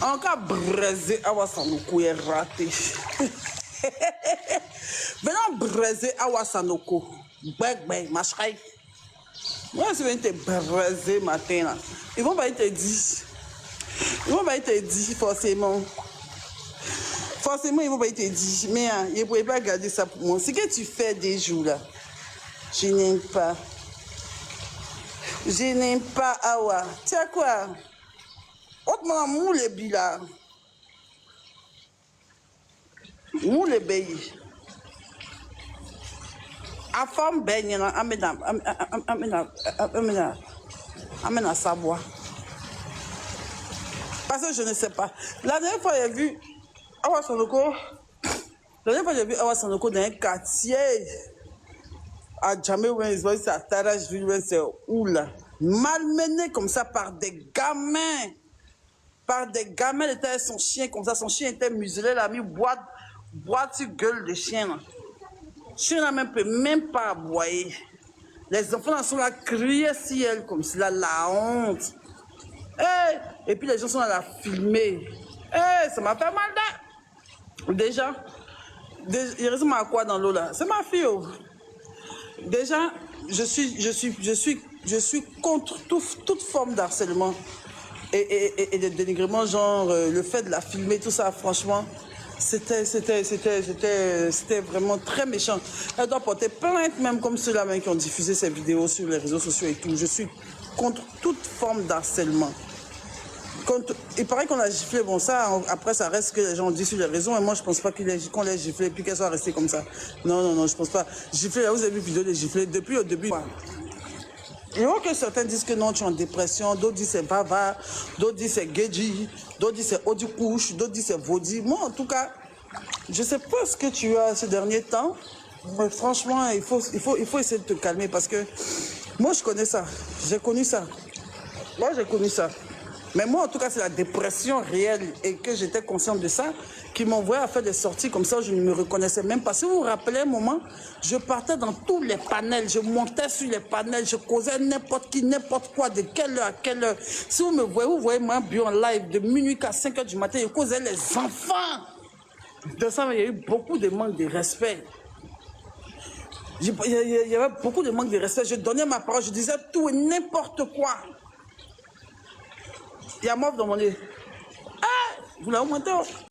En cas braisé, Awa Sanoko est raté. Venons braiser Awa Sanoko. Beg, machraï. Moi, je vais te braiser matin là. Ils vont pas te dire. Ils vont pas te dire forcément. Forcément, ils vont pas te dire. Mais hein, ils ne pourraient pas garder ça pour moi. Ce que tu fais des jours là, je n'aime pas. Je n'aime pas Awa. Tu sais quoi? Autrement, moule bila. Moule bayi. A femme baigne, amène à savoir. Parce que je ne sais pas. La dernière fois, j'ai vu Awa Sanoko. La dernière fois, j'ai vu Awa Sanoko dans un quartier à Djamé, c'est à Taraj, c'est où là? Malmené comme ça par des gamins. Par des gamins, il était avec son chien comme ça. Son chien était muselé, il a mis boîte sur gueule de chien. Là. Le chien ne peut même pas aboyer. Les enfants sont là, crier si elle comme si là, la honte. Hey! Et puis les gens sont là, filmer. Hey, ça m'a fait mal là. Déjà, il reste à quoi dans l'eau là? C'est ma fille. Oh. Déjà, je suis contre toute forme d'harcèlement et de dénigrement, genre le fait de la filmer, tout ça, franchement, c'était vraiment très méchant. Elle doit porter plainte, même comme ceux-là qui ont diffusé ces vidéos sur les réseaux sociaux et tout. Je suis contre toute forme d'harcèlement. Il paraît qu'on a giflé, bon ça, après ça reste que les gens disent sur les réseaux, et moi je pense pas qu'on l'ait giflé puis qu'elle soit restée comme ça. Non, je pense pas. Giflé, là vous avez vu vidéo de gifler depuis au début. Il faut que certains disent que non, tu es en dépression, d'autres disent c'est bava, d'autres disent c'est geji, d'autres disent c'est odi couche, d'autres disent c'est vodi. Moi en tout cas, je sais pas ce que tu as ces derniers temps, mais franchement, il faut essayer de te calmer parce que moi je connais ça, j'ai connu ça. Moi j'ai connu ça. Mais moi, en tout cas, c'est la dépression réelle et que j'étais consciente de ça qui m'envoyait à faire des sorties comme ça où je ne me reconnaissais même pas. Si vous vous rappelez un moment, je partais dans tous les panels, je montais sur les panels, je causais n'importe qui, n'importe quoi, de quelle heure à quelle heure. Si vous me voyez, vous voyez moi bio en live de minuit à 5 h du matin, je causais les enfants. De ça, il y a eu beaucoup de manque de respect. Il y avait beaucoup de manque de respect. Je donnais ma parole, je disais tout et n'importe quoi. Il y a mort dans mon lit. Ah, vous l'avez augmenté.